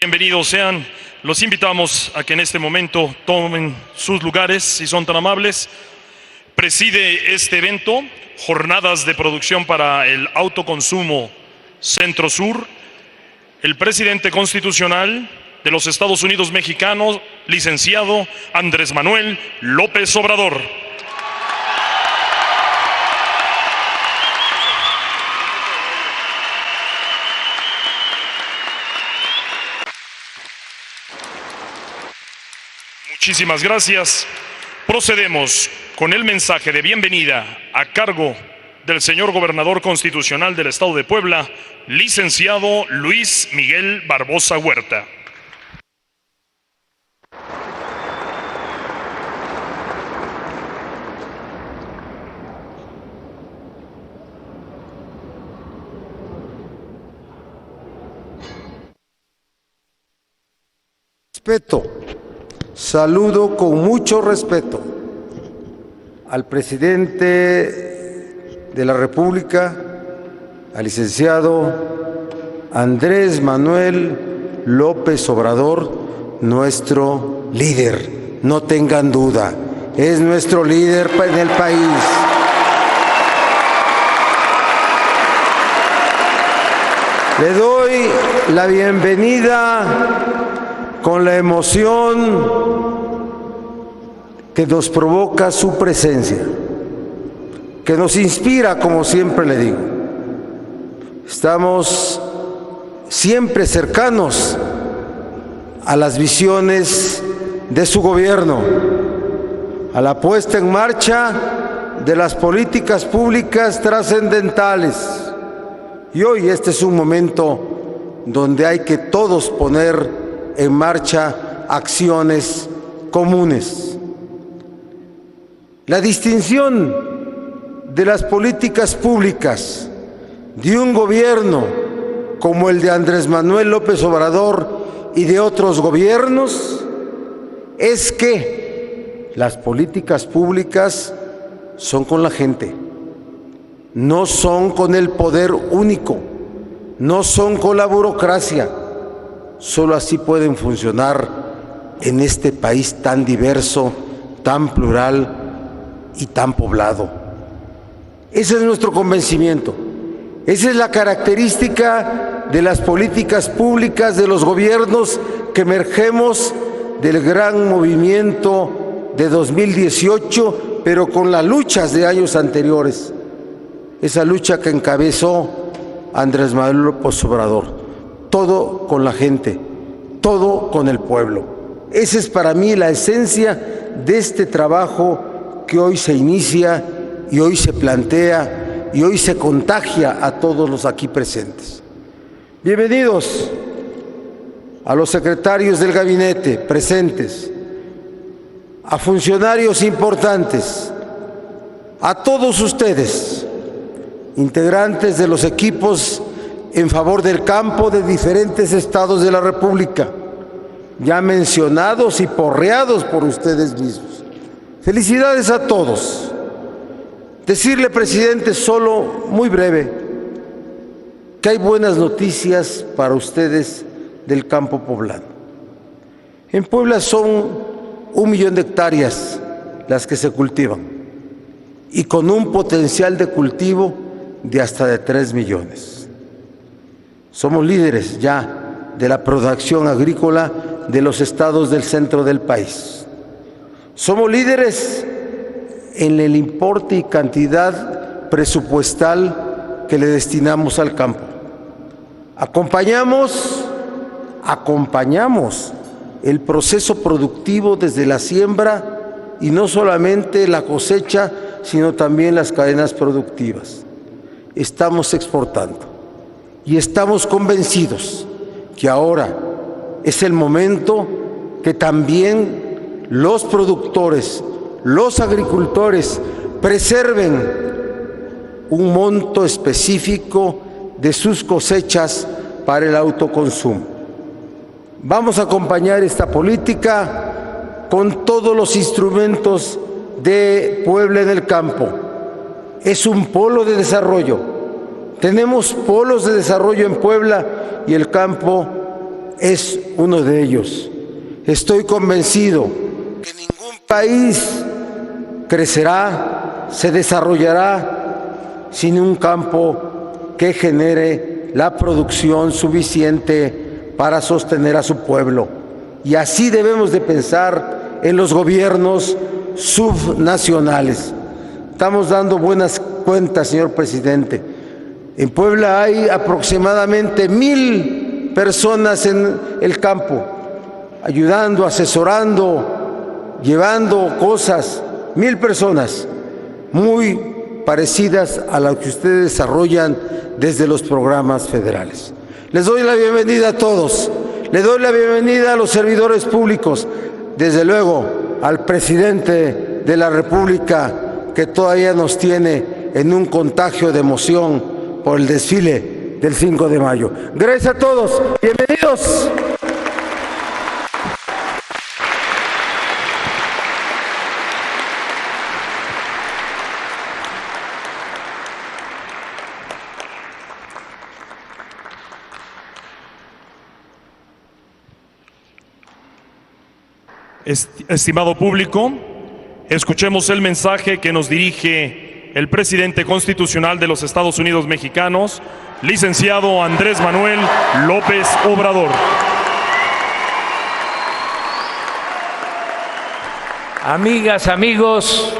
Bienvenidos sean. Los invitamos a que en este momento tomen sus lugares, si son tan amables. Preside este evento, Jornadas de Producción para el Autoconsumo Centro Sur, el presidente constitucional de los Estados Unidos mexicanos, licenciado Andrés Manuel López Obrador. Muchísimas gracias. Procedemos con el mensaje de bienvenida a cargo del señor gobernador constitucional del Estado de Puebla, licenciado Luis Miguel Barbosa Huerta. Respeto. Saludo con mucho respeto al presidente de la República, al licenciado Andrés Manuel López Obrador, nuestro líder. No tengan duda, es nuestro líder en el país. Le doy la bienvenida con la emoción que nos provoca su presencia, que nos inspira, como siempre le digo. Estamos siempre cercanos a las visiones de su gobierno, a la puesta en marcha de las políticas públicas trascendentales. Y hoy este es un momento donde hay que todos poner en marcha acciones comunes. La distinción de las políticas públicas de un gobierno como el de Andrés Manuel López Obrador y de otros gobiernos es que las políticas públicas son con la gente, no son con el poder único, no son con la burocracia. Solo así pueden funcionar en este país tan diverso, tan plural y tan poblado. Ese es nuestro convencimiento. Esa es la característica de las políticas públicas de los gobiernos que emergemos del gran movimiento de 2018, pero con las luchas de años anteriores. Esa lucha que encabezó Andrés Manuel López Obrador. Todo con la gente, todo con el pueblo. Esa es para mí la esencia de este trabajo que hoy se inicia y hoy se plantea y hoy se contagia a todos los aquí presentes. Bienvenidos a los secretarios del gabinete presentes, a funcionarios importantes, a todos ustedes, integrantes de los equipos en favor del campo de diferentes estados de la República, ya mencionados y porreados por ustedes mismos. Felicidades a todos. Decirle, presidente, solo muy breve, que hay buenas noticias para ustedes del campo poblano. En Puebla son 1 millón de hectáreas las que se cultivan y con un potencial de cultivo de hasta de 3 millones. Somos líderes ya de la producción agrícola de los estados del centro del país. Somos líderes en el importe y cantidad presupuestal que le destinamos al campo. Acompañamos el proceso productivo desde la siembra y no solamente la cosecha, sino también las cadenas productivas. Estamos exportando. Y estamos convencidos que ahora es el momento que también los productores, los agricultores preserven un monto específico de sus cosechas para el autoconsumo. Vamos a acompañar esta política con todos los instrumentos de Puebla en el campo. Es un polo de desarrollo. Tenemos polos de desarrollo en Puebla y el campo es uno de ellos. Estoy convencido que ningún país crecerá, se desarrollará sin un campo que genere la producción suficiente para sostener a su pueblo. Y así debemos de pensar en los gobiernos subnacionales. Estamos dando buenas cuentas, señor presidente. En Puebla hay aproximadamente 1000 personas en el campo, ayudando, asesorando, llevando cosas. 1000 personas, muy parecidas a las que ustedes desarrollan desde los programas federales. Les doy la bienvenida a todos. Le doy la bienvenida a los servidores públicos, desde luego al presidente de la República, que todavía nos tiene en un contagio de emoción por el desfile del 5 de mayo. Gracias a todos. Bienvenidos. Estimado público, escuchemos el mensaje que nos dirige el presidente constitucional de los Estados Unidos mexicanos, licenciado Andrés Manuel López Obrador. Amigas, amigos,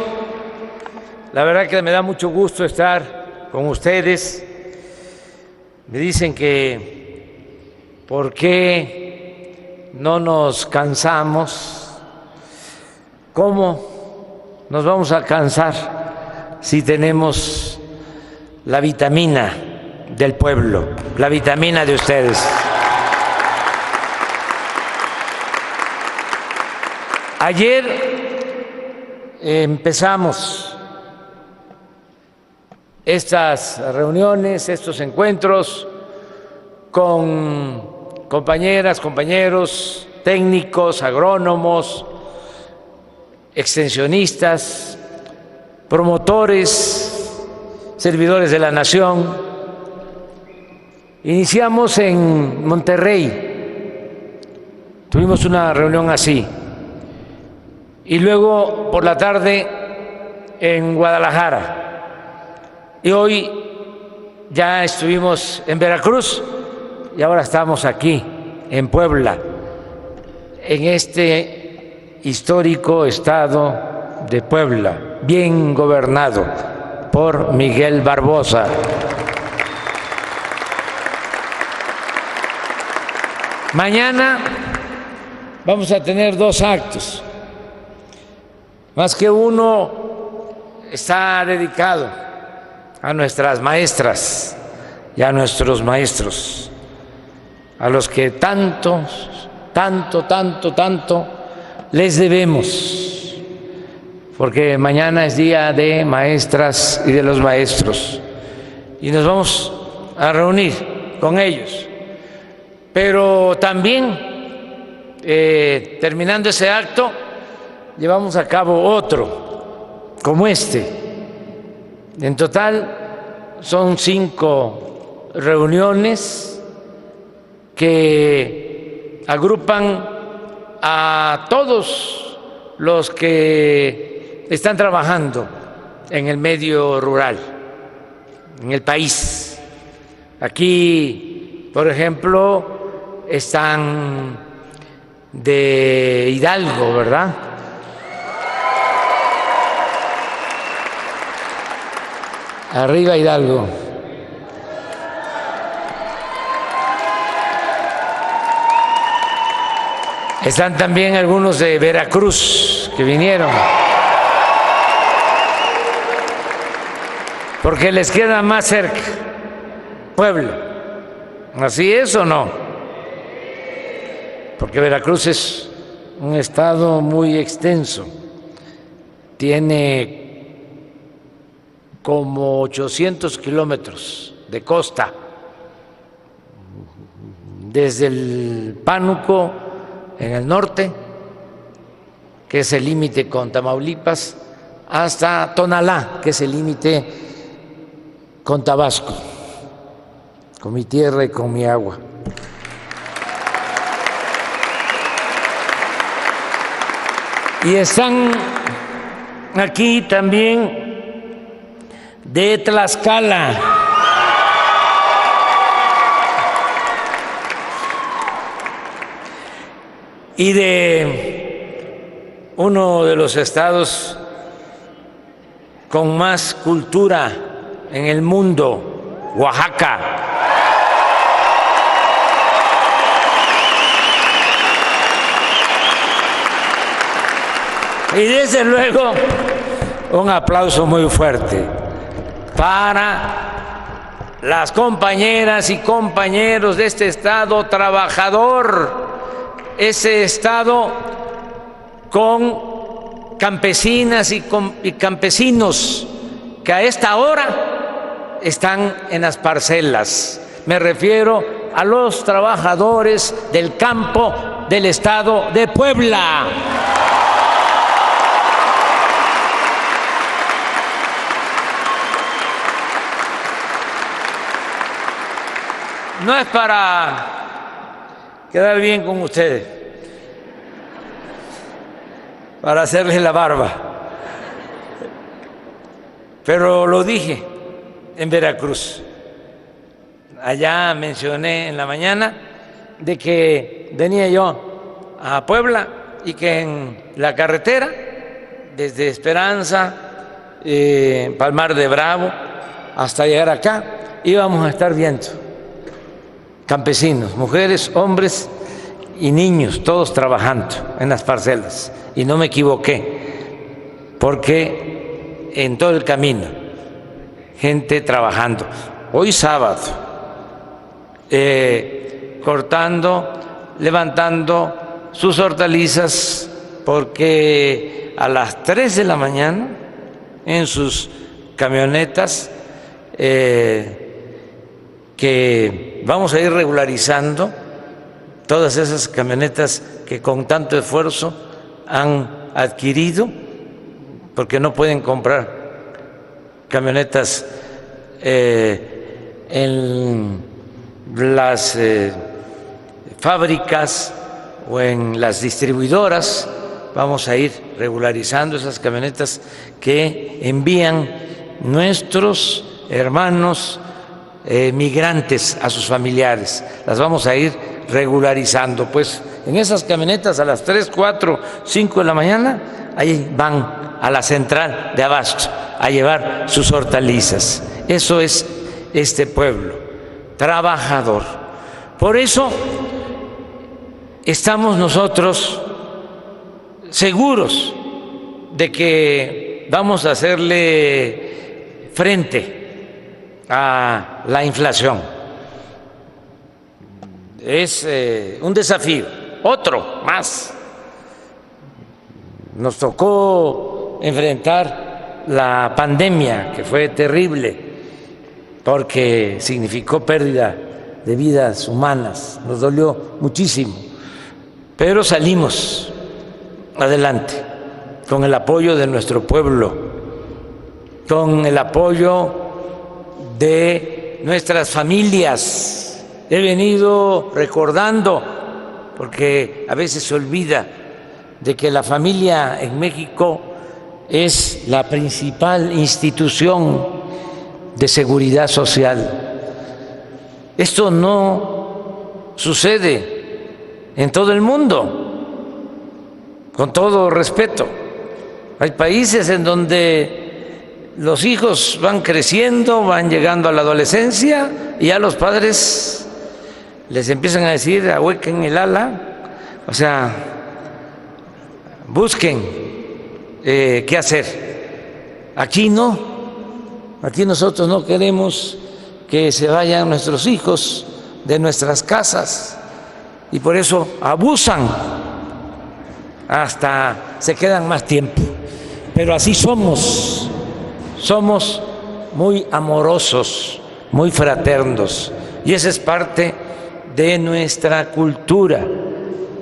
la verdad que me da mucho gusto estar con ustedes. Me dicen que ¿por qué no nos cansamos? ¿Cómo nos vamos a cansar si tenemos la vitamina del pueblo, la vitamina de ustedes? Ayer empezamos estas reuniones, estos encuentros con compañeras, compañeros, técnicos, agrónomos, extensionistas, promotores, servidores de la nación. Iniciamos en Monterrey, tuvimos una reunión así, y luego por la tarde en Guadalajara, y hoy ya estuvimos en Veracruz y ahora estamos aquí en Puebla, en este histórico estado de Puebla, bien gobernado por Miguel Barbosa. Mañana vamos a tener 2 actos, más que uno está dedicado a nuestras maestras y a nuestros maestros, a los que tanto les debemos, porque mañana es día de maestras y de los maestros y nos vamos a reunir con ellos. Pero también, terminando ese acto, llevamos a cabo otro como este. En total son 5 reuniones que agrupan a todos los que están trabajando en el medio rural, en el país. Aquí, por ejemplo, están de Hidalgo, ¿verdad? Arriba Hidalgo. Están también algunos de Veracruz que vinieron, porque les queda más cerca Puebla. ¿Así es o no? Porque Veracruz es un estado muy extenso, tiene como 800 kilómetros de costa, desde el Pánuco en el norte, que es el límite con Tamaulipas, hasta Tonalá, que es el límite con Tabasco, con mi tierra y con mi agua. Y están aquí también de Tlaxcala. Y de uno de los estados con más cultura en el mundo, Oaxaca. Y desde luego, un aplauso muy fuerte para las compañeras y compañeros de este estado trabajador, ese estado con campesinas y campesinos que a esta hora están en las parcelas. Me refiero a los trabajadores del campo del estado de Puebla. No es para quedar bien con ustedes, para hacerles la barba, pero lo dije en Veracruz. Allá mencioné en la mañana de que venía yo a Puebla y que en la carretera desde Esperanza, Palmar de Bravo, hasta llegar acá, íbamos a estar viendo campesinos, mujeres, hombres y niños, todos trabajando en las parcelas. Y no me equivoqué, porque en todo el camino, gente trabajando. Hoy sábado, cortando, levantando sus hortalizas, porque a las 3 de la mañana, en sus camionetas, que vamos a ir regularizando todas esas camionetas que con tanto esfuerzo han adquirido, porque no pueden comprar camionetas en las fábricas o en las distribuidoras. Vamos a ir regularizando esas camionetas que envían nuestros hermanos migrantes a sus familiares. Las vamos a ir regularizando. Pues en esas camionetas a las 3, 4, 5 de la mañana, ahí van a la central de abasto a llevar sus hortalizas. Eso es este pueblo trabajador. Por eso estamos nosotros seguros de que vamos a hacerle frente a la inflación. Es un desafío, otro más. Nos tocó enfrentar la pandemia, que fue terrible, porque significó pérdida de vidas humanas, nos dolió muchísimo, pero salimos adelante con el apoyo de nuestro pueblo, con el apoyo de nuestras familias. He venido recordando, porque a veces se olvida de que la familia en México es la principal institución de seguridad social. Esto no sucede en todo el mundo, con todo respeto. Hay países en donde los hijos van creciendo, van llegando a la adolescencia y ya los padres les empiezan a decir: ahuequen el ala, o sea, busquen qué hacer. Aquí no, aquí nosotros no queremos que se vayan nuestros hijos de nuestras casas y por eso abusan, hasta se quedan más tiempo. Pero así somos muy amorosos, muy fraternos, y esa es parte de nuestra cultura.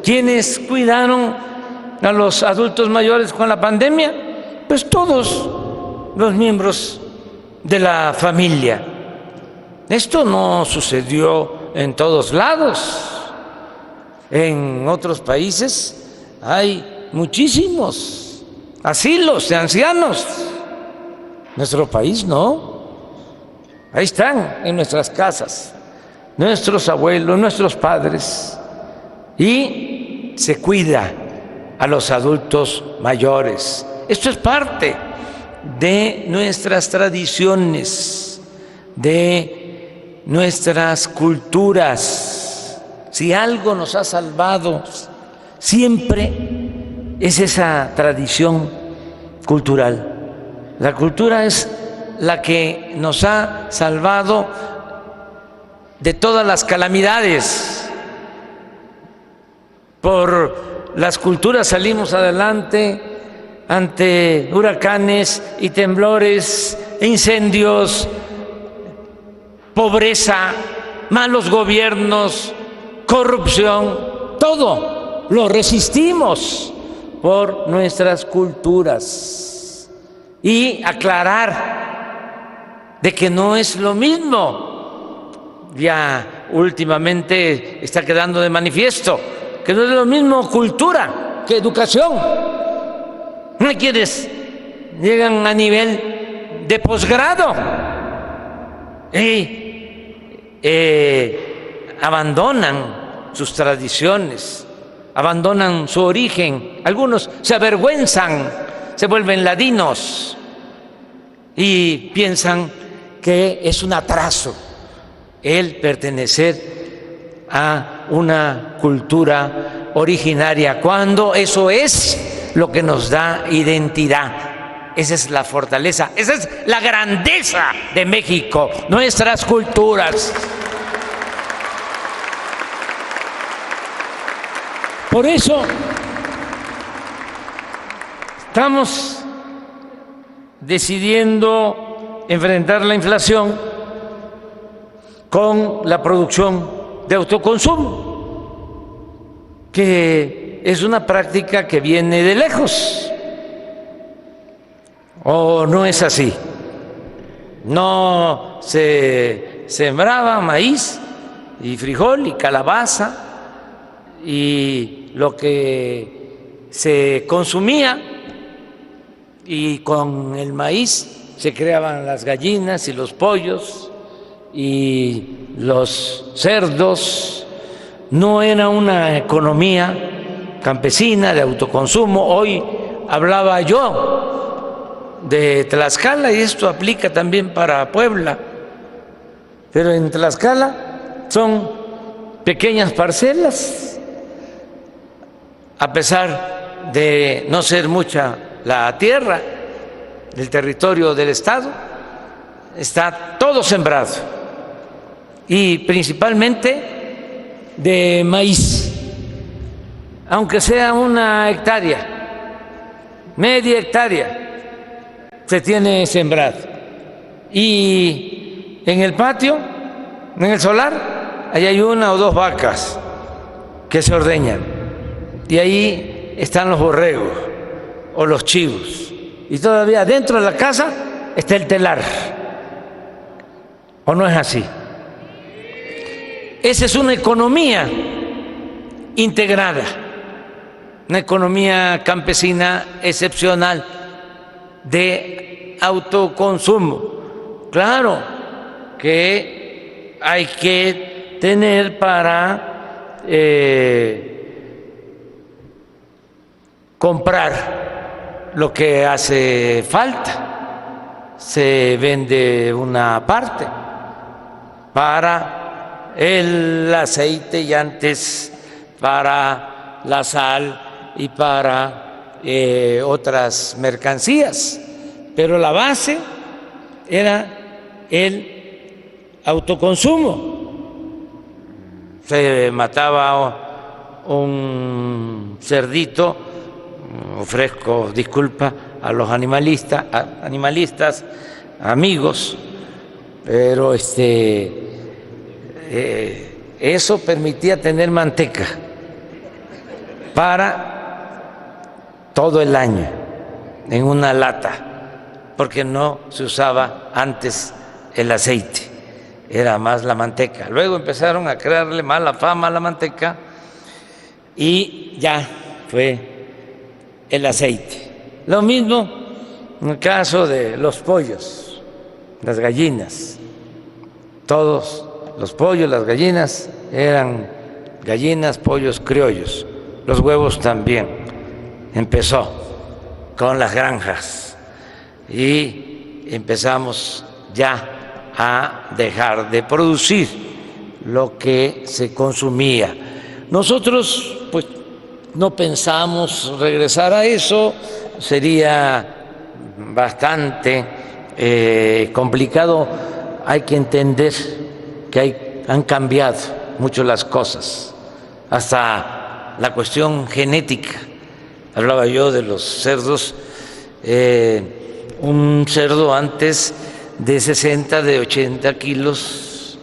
¿Quiénes cuidaron a los adultos mayores con la pandemia? Pues todos los miembros de la familia. Esto no sucedió en todos lados. En otros países hay muchísimos asilos de ancianos. Nuestro país no. Ahí están en nuestras casas nuestros abuelos, nuestros padres, y se cuida a los adultos mayores. Esto es parte de nuestras tradiciones, de nuestras culturas. Si algo nos ha salvado siempre es esa tradición cultural. La cultura es la que nos ha salvado de todas las calamidades. Por las culturas salimos adelante ante huracanes y temblores, incendios, pobreza, malos gobiernos, corrupción, todo lo resistimos por nuestras culturas. Y aclarar de que no es lo mismo. Ya últimamente está quedando de manifiesto que no es lo mismo cultura que educación. No hay quienes llegan a nivel de posgrado y abandonan sus tradiciones, abandonan su origen. Algunos se avergüenzan, se vuelven ladinos y piensan que es un atraso el pertenecer a una cultura originaria, cuando eso es lo que nos da identidad. Esa es la fortaleza, esa es la grandeza de México, nuestras culturas. Por eso estamos decidiendo enfrentar la inflación con la producción de autoconsumo, que es una práctica que viene de lejos. ¿O no es así? No se sembraba maíz y frijol y calabaza, y lo que se consumía, y con el maíz se creaban las gallinas y los pollos y los cerdos. No era una economía campesina de autoconsumo. Hoy hablaba yo de Tlaxcala, y esto aplica también para Puebla, pero en Tlaxcala son pequeñas parcelas, a pesar de no ser mucha la tierra, el territorio del estado, está todo sembrado, y principalmente de maíz, aunque sea una hectárea, media hectárea, se tiene sembrado. Y en el patio, en el solar, ahí hay una o dos vacas que se ordeñan, y ahí están los borregos o los chivos, y todavía dentro de la casa está el telar. ¿O no es así? Esa es una economía integrada, una economía campesina excepcional de autoconsumo. Claro que hay que tener para comprar lo que hace falta. Se vende una parte para el aceite, y antes para la sal y para otras mercancías, pero la base era el autoconsumo. Se mataba un cerdito, ofrezco disculpa a los animalistas, amigos, pero eso permitía tener manteca para todo el año en una lata, porque no se usaba antes el aceite, era más la manteca. Luego empezaron a crearle mala fama a la manteca y ya fue el aceite. Lo mismo en el caso de los pollos, las gallinas. Todos los pollos, las gallinas eran gallinas, pollos criollos. Los huevos también. Empezó con las granjas y empezamos ya a dejar de producir lo que se consumía. Nosotros pues no pensamos regresar a eso, sería bastante complicado. Hay que entender que han cambiado mucho las cosas, hasta la cuestión genética. Hablaba yo de los cerdos, un cerdo antes de 60, de 80 kilos,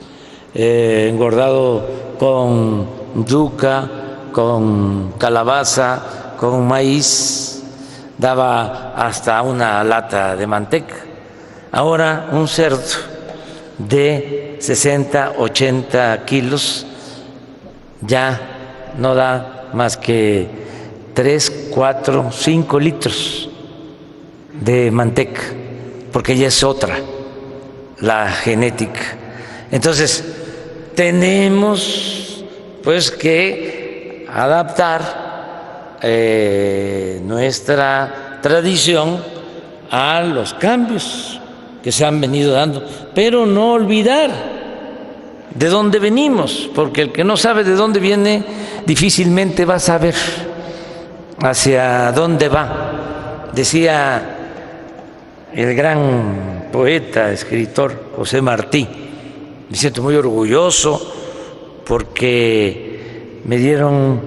engordado con yuca, con calabaza, con maíz, daba hasta una lata de manteca. Ahora un cerdo de 60, 80 kilos ya no da más que 3, 4, 5 litros de manteca, porque ya es otra la genética. Entonces tenemos pues que adaptar nuestra tradición a los cambios que se han venido dando, pero no olvidar de dónde venimos, porque el que no sabe de dónde viene difícilmente va a saber hacia dónde va. Decía el gran poeta, escritor José Martí: me siento muy orgulloso porque me dieron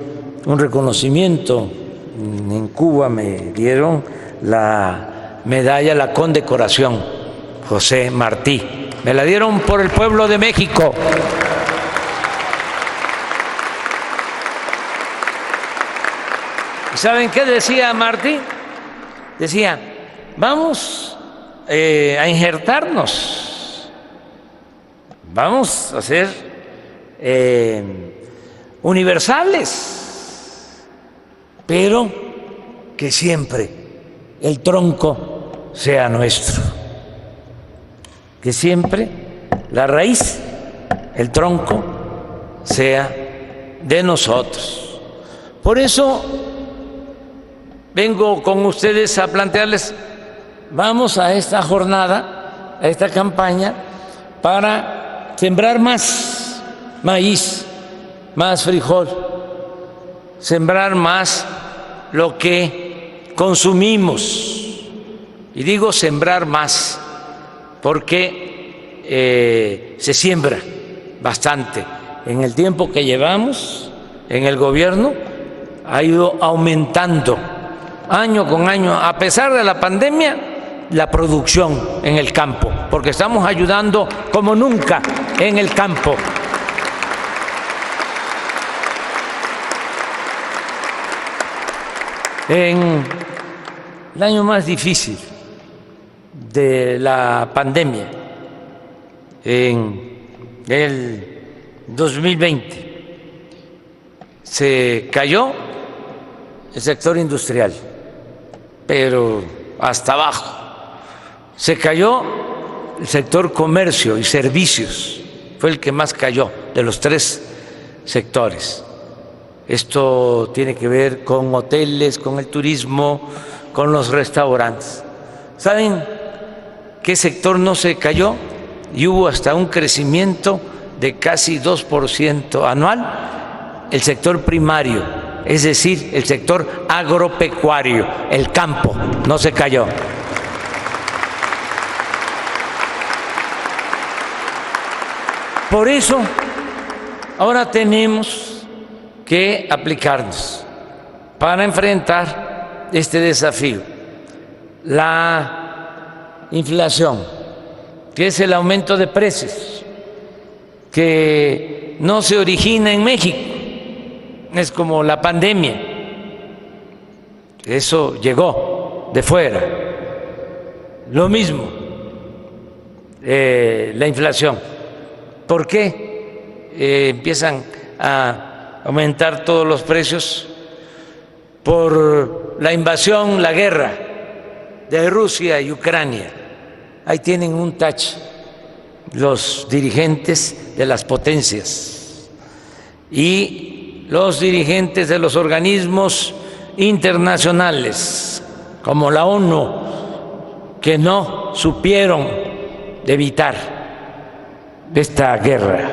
un reconocimiento en Cuba, me dieron la medalla, la condecoración José Martí, me la dieron por el pueblo de México. ¿Saben qué decía Martí? Decía: vamos a injertarnos, vamos a ser universales, pero que siempre el tronco sea nuestro, que siempre la raíz, el tronco, sea de nosotros. Por eso vengo con ustedes a plantearles: vamos a esta jornada, a esta campaña, para sembrar más maíz, más frijol, sembrar más lo que consumimos. Y digo sembrar más porque se siembra bastante. En el tiempo que llevamos en el gobierno ha ido aumentando año con año, a pesar de la pandemia, la producción en el campo, porque estamos ayudando como nunca en el campo. En el año más difícil de la pandemia, en el 2020, se cayó el sector industrial, pero hasta abajo. Se cayó el sector comercio y servicios, fue el que más cayó de los 3 sectores. Esto tiene que ver con hoteles, con el turismo, con los restaurantes. ¿Saben qué sector no se cayó? Y hubo hasta un crecimiento de casi 2% anual. El sector primario, es decir, el sector agropecuario, el campo, no se cayó. Por eso, ahora tenemos que aplicarnos para enfrentar este desafío. La inflación, que es el aumento de precios, que no se origina en México, es como la pandemia, eso llegó de fuera. Lo mismo, la inflación. ¿Por qué empiezan a aumentar todos los precios? Por la invasión, la guerra de Rusia y Ucrania. Ahí tienen un tache los dirigentes de las potencias y los dirigentes de los organismos internacionales, como la ONU, que no supieron evitar esta guerra.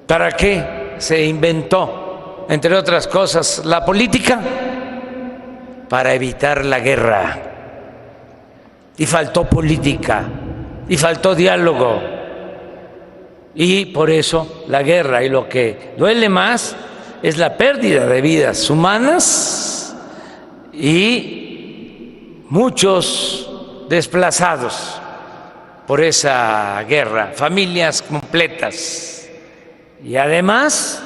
¿Para qué se inventó, entre otras cosas, la política? Para evitar la guerra. Y faltó política, y faltó diálogo, y por eso la guerra. Y lo que duele más es la pérdida de vidas humanas y muchos desplazados por esa guerra, familias completas, y además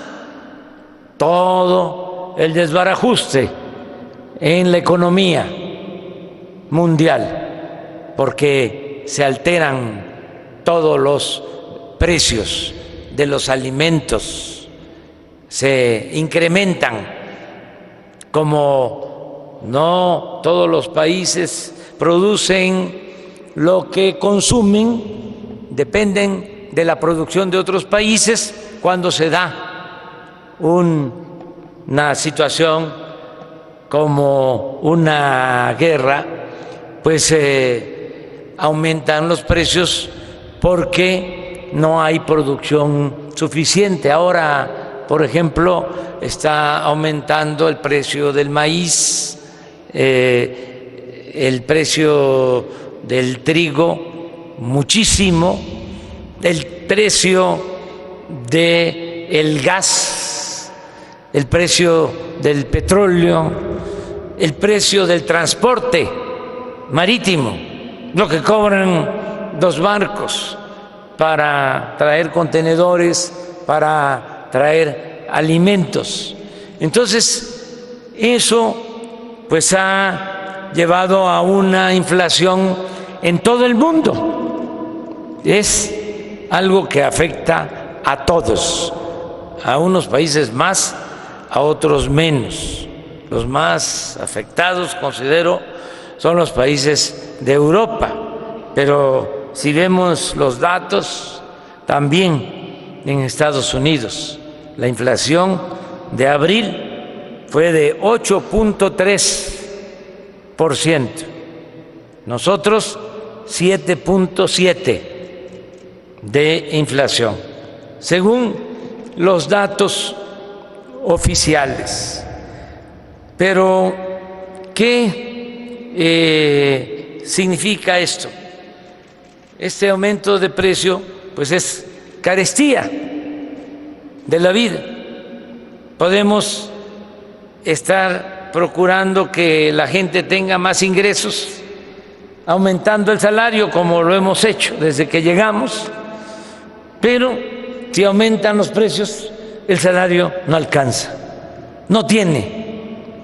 todo el desbarajuste en la economía mundial, porque se alteran todos los precios de los alimentos, se incrementan, como no todos los países producen lo que consumen, dependen de la producción de otros países. Cuando se da una situación como una guerra, pues aumentan los precios porque no hay producción suficiente. Ahora, por ejemplo, está aumentando el precio del maíz, el precio del trigo muchísimo, el precio del gas, el precio del petróleo, el precio del transporte marítimo, lo que cobran los barcos para traer contenedores, para traer alimentos. Entonces, eso pues ha llevado a una inflación en todo el mundo. Es algo que afecta a todos, a unos países más, a otros menos. Los más afectados, considero, son los países de Europa, pero si vemos los datos, también en Estados Unidos, la inflación de abril fue de 8.3%, nosotros 7.7% de inflación, según los datos oficiales. Pero, ¿qué significa esto? Este aumento de precio pues es carestía de la vida. Podemos estar procurando que la gente tenga más ingresos, aumentando el salario como lo hemos hecho desde que llegamos, pero si aumentan los precios, el salario no alcanza, no tiene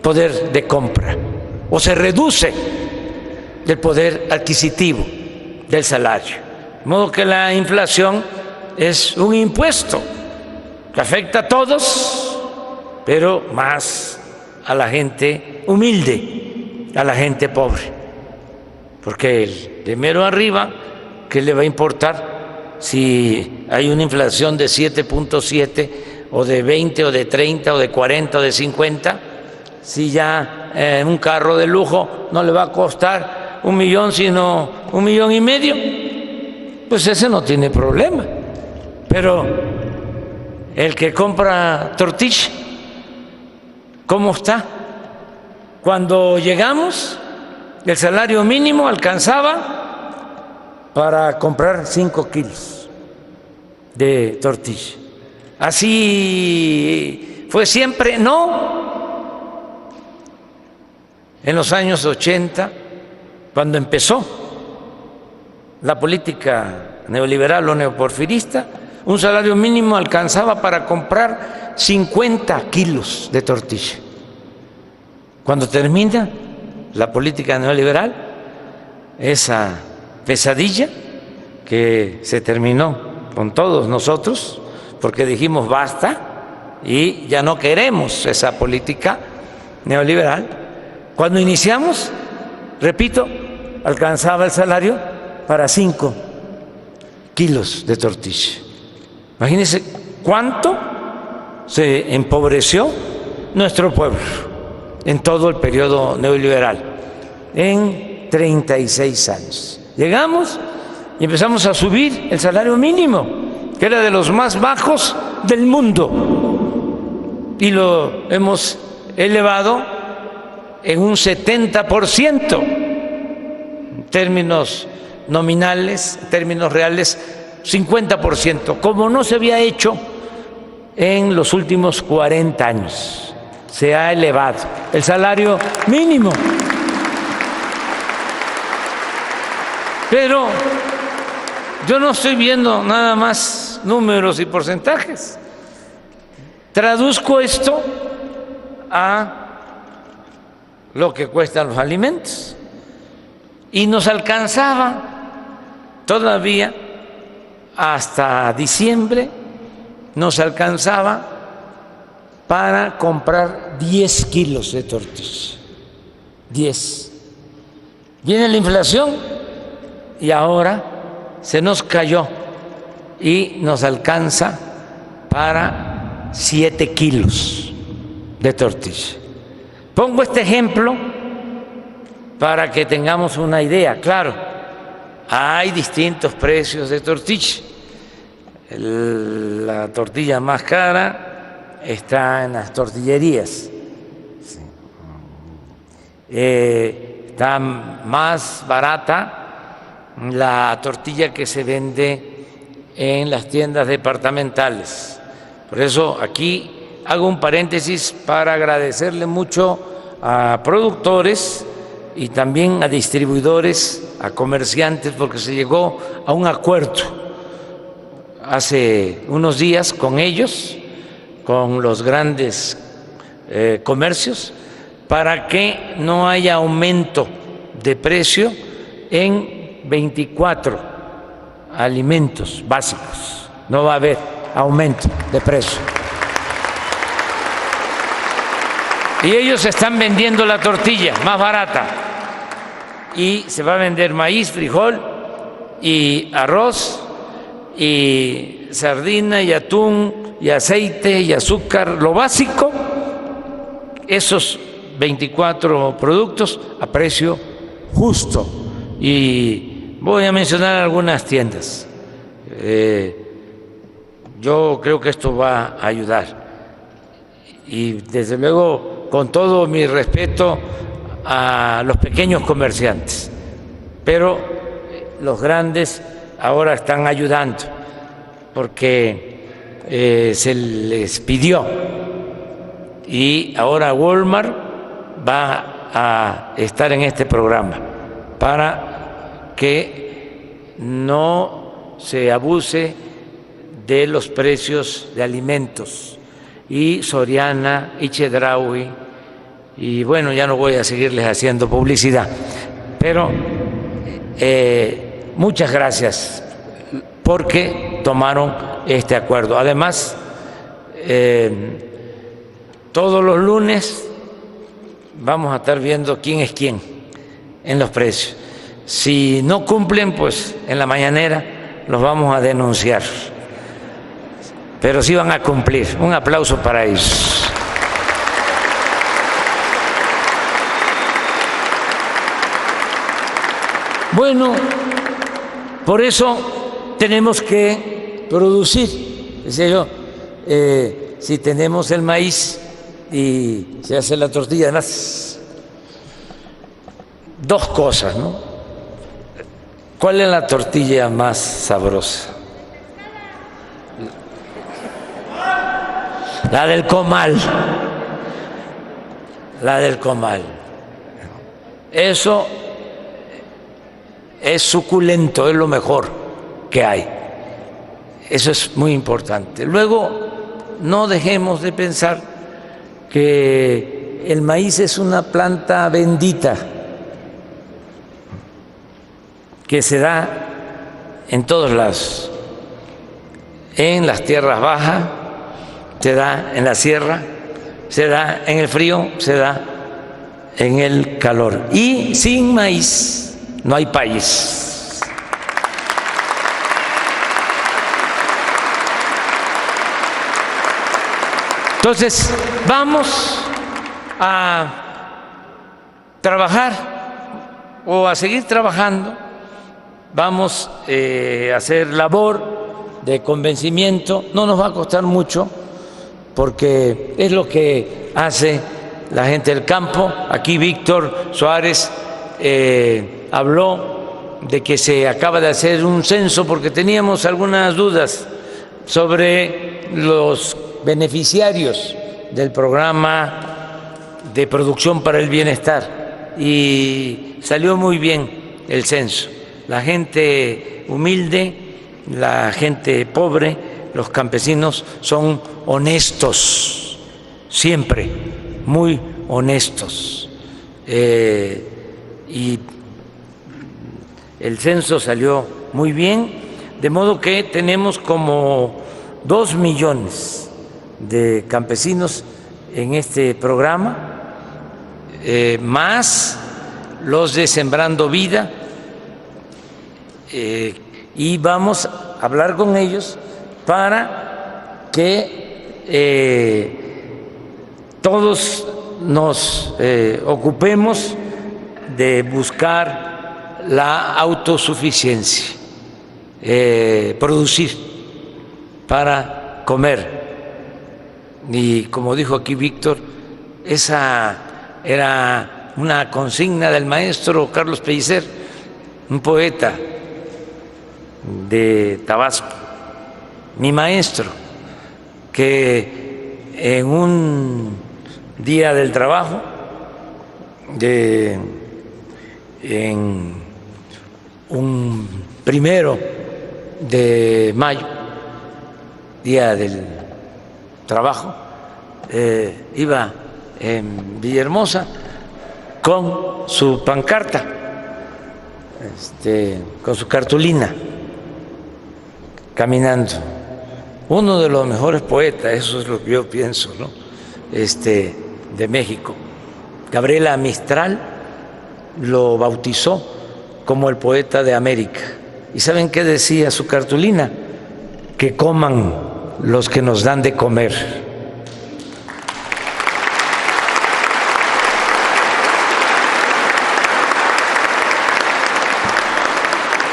poder de compra, o se reduce el poder adquisitivo del salario. De modo que la inflación es un impuesto que afecta a todos, pero más a la gente humilde, a la gente pobre, porque el de mero arriba, ¿qué le va a importar si hay una inflación de 7.7 o de 20 o de 30 o de 40 o de 50? Si ya un carro de lujo no le va a costar 1 millón, sino 1,5 millones, pues ese no tiene problema. Pero el que compra tortilla, ¿cómo está? Cuando llegamos, el salario mínimo alcanzaba para comprar 5 kilos de tortilla. ¿Así fue siempre? No. En los años 80, cuando empezó la política neoliberal o neoporfirista, un salario mínimo alcanzaba para comprar 50 kilos de tortilla. Cuando termina la política neoliberal, esa pesadilla que se terminó con todos nosotros, porque dijimos basta y ya no queremos esa política neoliberal. Cuando iniciamos, repito, alcanzaba el salario para 5 kilos de tortilla. Imagínense cuánto se empobreció nuestro pueblo en todo el periodo neoliberal, en 36 años. Llegamos y empezamos a subir el salario mínimo, que era de los más bajos del mundo, y lo hemos elevado en un 70%, en términos nominales, en términos reales, 50%, como no se había hecho en los últimos 40 años. Se ha elevado el salario mínimo. Pero yo no estoy viendo nada más números y porcentajes. Traduzco esto a lo que cuestan los alimentos. Y nos alcanzaba todavía hasta diciembre, nos alcanzaba para comprar 10 kilos de tortilla. 10. Viene la inflación y ahora se nos cayó y nos alcanza para 7 kilos de tortilla. Pongo este ejemplo para que tengamos una idea. Claro, hay distintos precios de tortilla. La tortilla más cara está en las tortillerías. Está más barata la tortilla que se vende en las tiendas departamentales. Por eso aquí hago un paréntesis para agradecerle mucho a productores y también a distribuidores, a comerciantes, porque se llegó a un acuerdo hace unos días con ellos, con los grandes comercios, para que no haya aumento de precio en 24 alimentos básicos. No va a haber aumento de precio. Y ellos están vendiendo la tortilla más barata. Y se va a vender maíz, frijol y arroz y sardina y atún y aceite y azúcar, lo básico, esos 24 productos a precio justo. Y voy a mencionar algunas tiendas. Yo creo que esto va a ayudar. Y desde luego, con todo mi respeto a los pequeños comerciantes, pero los grandes ahora están ayudando porque se les pidió, y ahora Walmart va a estar en este programa para que no se abuse de los precios de alimentos, y Soriana y Chedraui, y bueno, ya no voy a seguirles haciendo publicidad, pero muchas gracias porque tomaron este acuerdo. Además, todos los lunes vamos a estar viendo quién es quién en los precios. Si no cumplen, pues en la mañanera los vamos a denunciar, pero sí van a cumplir. Un aplauso para ellos. Bueno, por eso tenemos que producir. Decía yo, si tenemos el maíz y se hace la tortilla, además, dos cosas, ¿no? ¿Cuál es la tortilla más sabrosa? La del comal. La del comal. Eso es suculento, es lo mejor que hay. Eso es muy importante. Luego, no dejemos de pensar que el maíz es una planta bendita que se da en todos lados, en las tierras bajas, se da en la sierra, se da en el frío, se da en el calor. Y sin maíz no hay país. Entonces, vamos a trabajar o a seguir trabajando, vamos a hacer labor de convencimiento, no nos va a costar mucho porque es lo que hace la gente del campo. Aquí Víctor Suárez habló de que se acaba de hacer un censo porque teníamos algunas dudas sobre los beneficiarios del programa de producción para el bienestar y salió muy bien el censo. La gente humilde, la gente pobre, los campesinos son honestos, siempre muy honestos. Y el censo salió muy bien, de modo que tenemos como 2 millones de campesinos en este programa, más los de Sembrando Vida, y vamos a hablar con ellos para que todos nos ocupemos de buscar la autosuficiencia, producir para comer. Y como dijo aquí Víctor, esa era una consigna del maestro Carlos Pellicer, un poeta de Tabasco, mi maestro, que en un día del trabajo, en un 1 de mayo, día del trabajo, iba en Villahermosa con su pancarta, con su cartulina, caminando. Uno de los mejores poetas, eso es lo que yo pienso, ¿no? De México. Gabriela Mistral lo bautizó como el poeta de América. ¿Y saben qué decía su cartulina? Que coman los que nos dan de comer.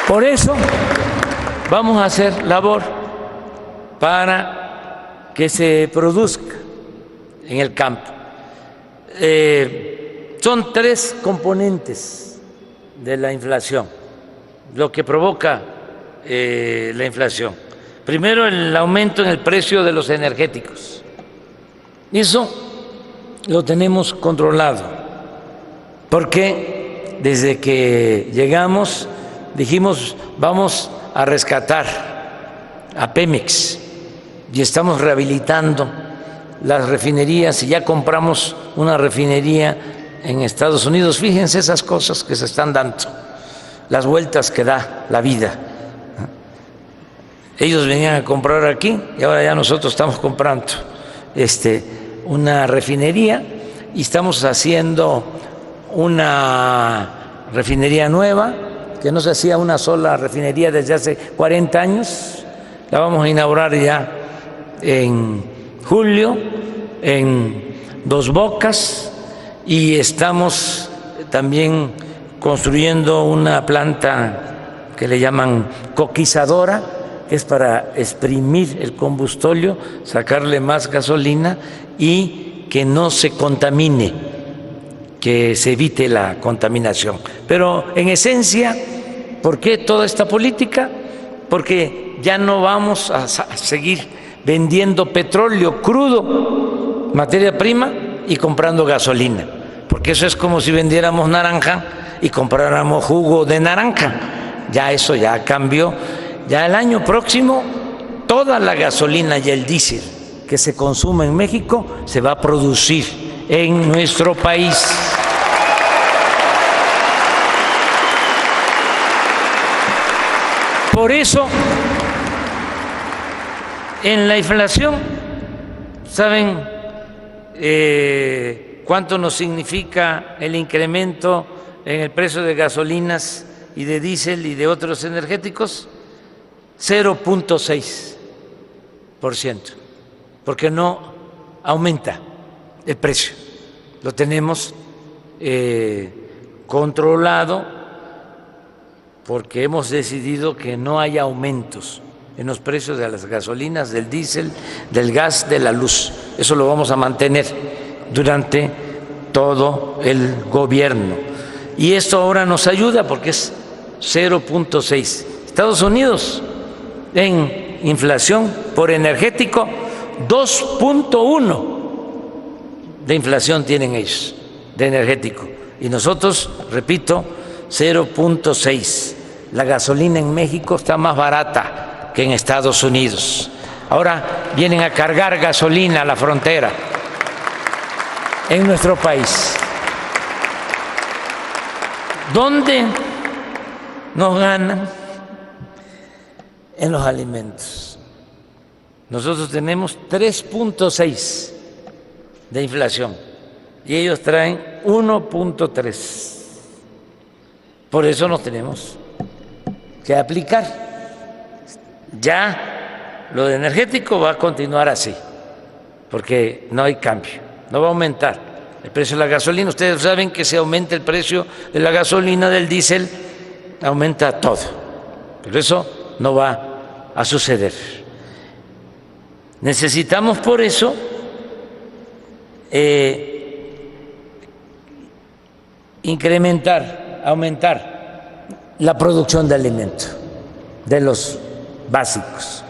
Por eso vamos a hacer labor para que se produzca en el campo. Son 3 componentes de la inflación, lo que provoca la inflación. Primero, el aumento en el precio de los energéticos. Eso lo tenemos controlado, porque desde que llegamos dijimos vamos a rescatar a Pemex y estamos rehabilitando las refinerías y ya compramos una refinería en Estados Unidos. Fíjense esas cosas que se están dando, las vueltas que da la vida. Ellos venían a comprar aquí y ahora ya nosotros estamos comprando una refinería y estamos haciendo una refinería nueva, que no se hacía una sola refinería desde hace 40 años. La vamos a inaugurar ya en julio en Dos Bocas y estamos también construyendo una planta que le llaman coquizadora, que es para exprimir el combustóleo, sacarle más gasolina y que no se contamine, que se evite la contaminación. Pero en esencia, ¿por qué toda esta política? Porque ya no vamos a seguir vendiendo petróleo crudo, materia prima, y comprando gasolina, porque eso es como si vendiéramos naranja y compráramos jugo de naranja. Ya eso ya cambió. Ya el año próximo toda la gasolina y el diésel que se consume en México se va a producir en nuestro país. Por eso, en la inflación, ¿saben ¿Cuánto nos significa el incremento en el precio de gasolinas y de diésel y de otros energéticos? 0.6%, porque no aumenta el precio. Lo tenemos controlado porque hemos decidido que no haya aumentos en los precios de las gasolinas, del diésel, del gas, de la luz. Eso lo vamos a mantener durante todo el gobierno. Y esto ahora nos ayuda porque es 0.6. Estados Unidos en inflación por energético, 2.1 de inflación tienen ellos de energético. Y nosotros, repito, 0.6. La gasolina en México está más barata que en Estados Unidos. Ahora vienen a cargar gasolina a la frontera en nuestro país. ¿Dónde nos ganan? En los alimentos. Nosotros tenemos 3.6 de inflación y ellos traen 1.3. Por eso nos tenemos que aplicar. Ya lo de energético va a continuar así, porque no hay cambio, no va a aumentar el precio de la gasolina. Ustedes saben que si aumenta el precio de la gasolina, del diésel, aumenta todo. Pero eso no va a suceder. Necesitamos por eso aumentar la producción de alimentos, de los básicos,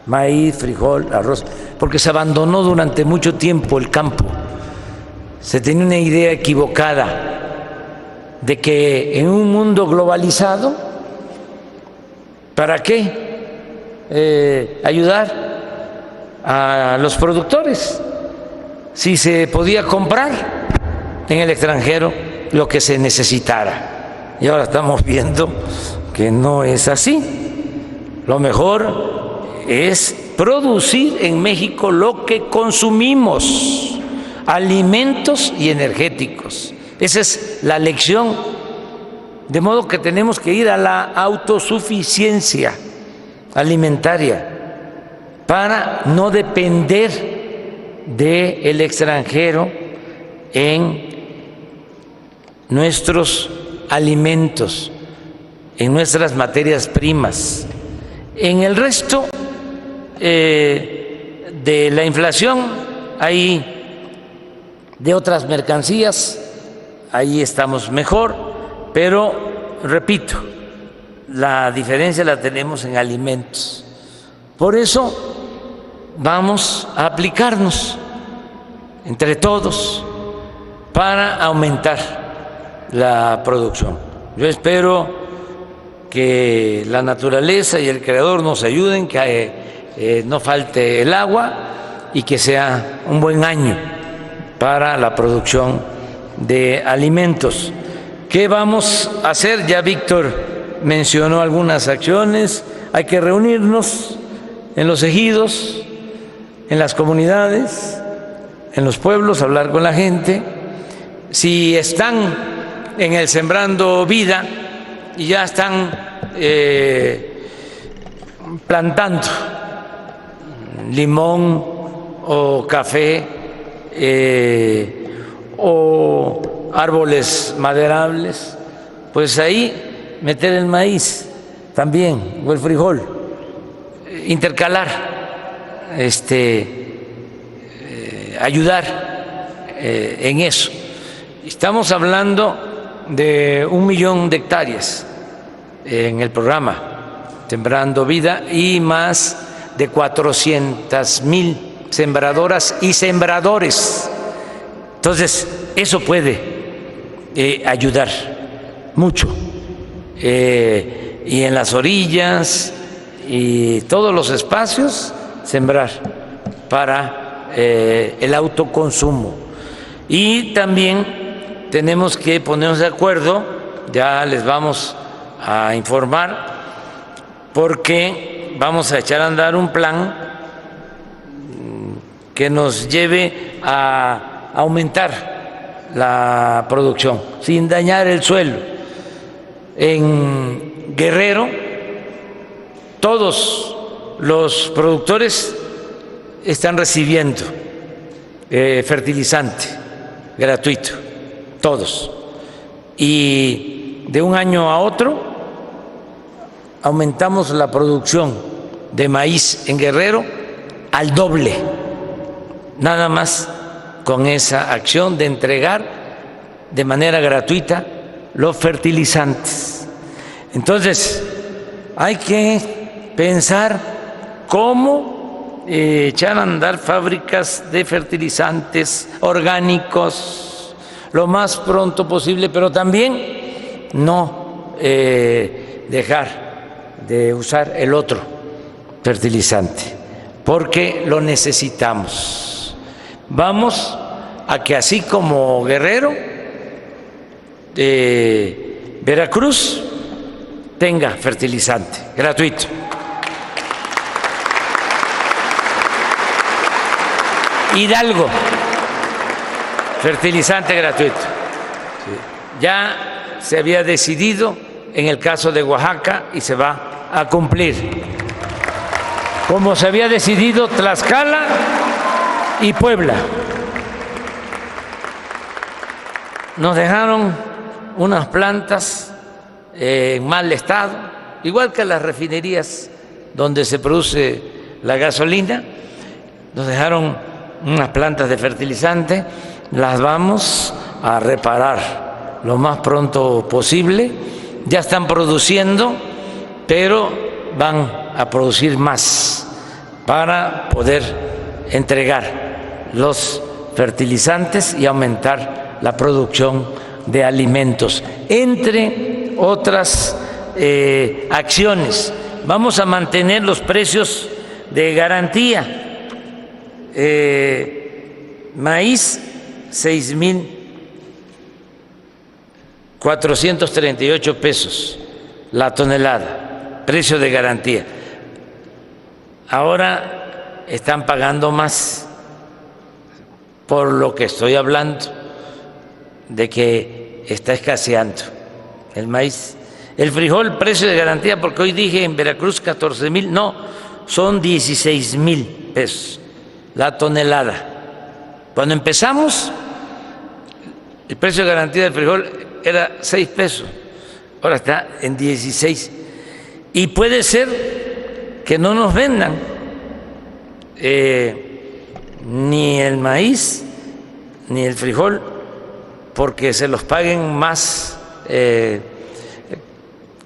maíz, frijol, arroz, porque se abandonó durante mucho tiempo el campo. Se tenía una idea equivocada de que en un mundo globalizado, ¿para qué ayudar a los productores si se podía comprar en el extranjero lo que se necesitara? Y ahora estamos viendo que no es así. Lo mejor es producir en México lo que consumimos, alimentos y energéticos. Esa es la lección. De modo que tenemos que ir a la autosuficiencia alimentaria para no depender del extranjero en nuestros alimentos, en nuestras materias primas. En el resto de la inflación hay de otras mercancías, ahí estamos mejor. Pero, repito, la diferencia la tenemos en alimentos. Por eso vamos a aplicarnos entre todos para aumentar la producción. Yo espero que la naturaleza y el Creador nos ayuden, que no falte el agua y que sea un buen año para la producción de alimentos. ¿Qué vamos a hacer? Ya Víctor mencionó algunas acciones. Hay que reunirnos en los ejidos, en las comunidades, en los pueblos, hablar con la gente. Si están en el Sembrando Vida y ya están plantando limón o café o árboles maderables, pues ahí meter el maíz también o el frijol, intercalar, ayudar en eso. Estamos hablando de 1 millón de hectáreas en el programa Sembrando Vida y más de 400,000 sembradoras y sembradores. Entonces, eso puede ayudar mucho. Y en las orillas y todos los espacios, sembrar para el autoconsumo. Y también tenemos que ponernos de acuerdo, ya les vamos a informar, porque vamos a echar a andar un plan que nos lleve a aumentar la producción, sin dañar el suelo. En Guerrero, todos los productores están recibiendo fertilizante gratuito, todos. Y de un año a otro aumentamos la producción de maíz en Guerrero al doble, nada más con esa acción de entregar de manera gratuita los fertilizantes. Entonces, hay que pensar cómo echar a andar fábricas de fertilizantes orgánicos lo más pronto posible, pero también no dejar de usar el otro fertilizante, porque lo necesitamos. Vamos a que así como Guerrero, Veracruz tenga fertilizante gratuito. Hidalgo, fertilizante gratuito. Ya se había decidido en el caso de Oaxaca y se va a cumplir. Como se había decidido Tlaxcala y Puebla. Nos dejaron unas plantas en mal estado, igual que las refinerías donde se produce la gasolina. Nos dejaron unas plantas de fertilizante, las vamos a reparar lo más pronto posible. Ya están produciendo, pero van a producir más para poder entregar los fertilizantes y aumentar la producción de alimentos, entre otras acciones. Vamos a mantener los precios de garantía. Maíz, 6,438 pesos la tonelada, precio de garantía. Ahora están pagando más, por lo que estoy hablando, de que está escaseando el maíz. El frijol, precio de garantía, porque hoy dije en Veracruz 14,000, no, son 16,000 pesos la tonelada. Cuando empezamos, el precio de garantía del frijol era 6 pesos, ahora está en 16. Y puede ser que no nos vendan ni el maíz ni el frijol, porque se los paguen más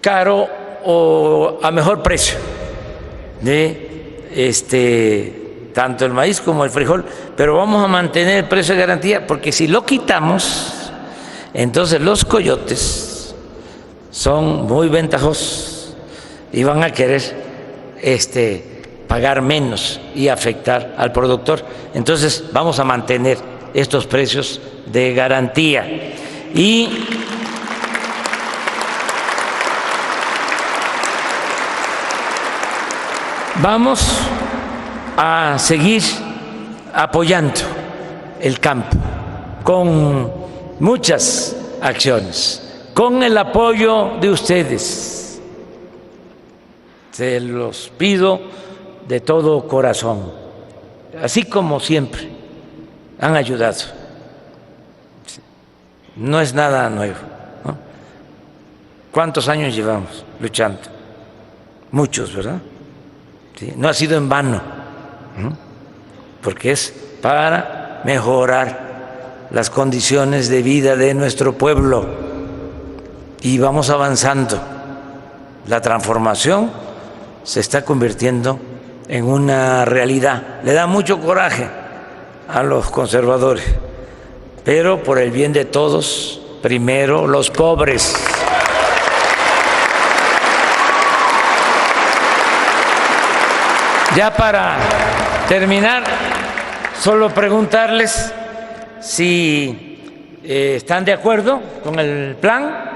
caro o a mejor precio de tanto el maíz como el frijol, pero vamos a mantener el precio de garantía, porque si lo quitamos, entonces los coyotes son muy ventajosos y van a querer pagar menos y afectar al productor. Entonces vamos a mantener estos precios de garantía. Y vamos a seguir apoyando el campo con muchas acciones, con el apoyo de ustedes. Se los pido de todo corazón, así como siempre han ayudado. No es nada nuevo, ¿no? ¿Cuántos años llevamos luchando? Muchos, ¿verdad? Sí, no ha sido en vano, ¿no? Porque es para mejorar las condiciones de vida de nuestro pueblo y vamos avanzando. La transformación se está convirtiendo en una realidad. Le da mucho coraje a los conservadores, pero por el bien de todos, primero los pobres. Ya para terminar, solo preguntarles si están de acuerdo con el plan.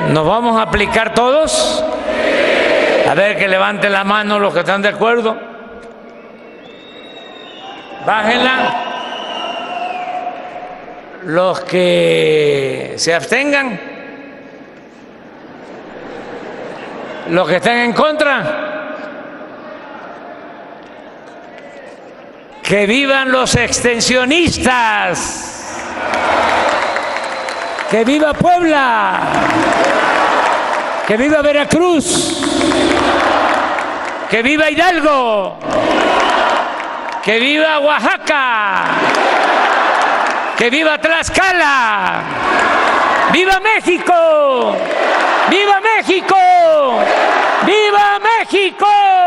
¿Nos vamos a aplicar todos? A ver, que levanten la mano los que están de acuerdo. Bájenla. Los que se abstengan, los que están en contra, que vivan los extensionistas, que viva Puebla, que viva Veracruz, que viva Hidalgo, que viva Oaxaca, que viva Tlaxcala, viva México, viva México, viva México.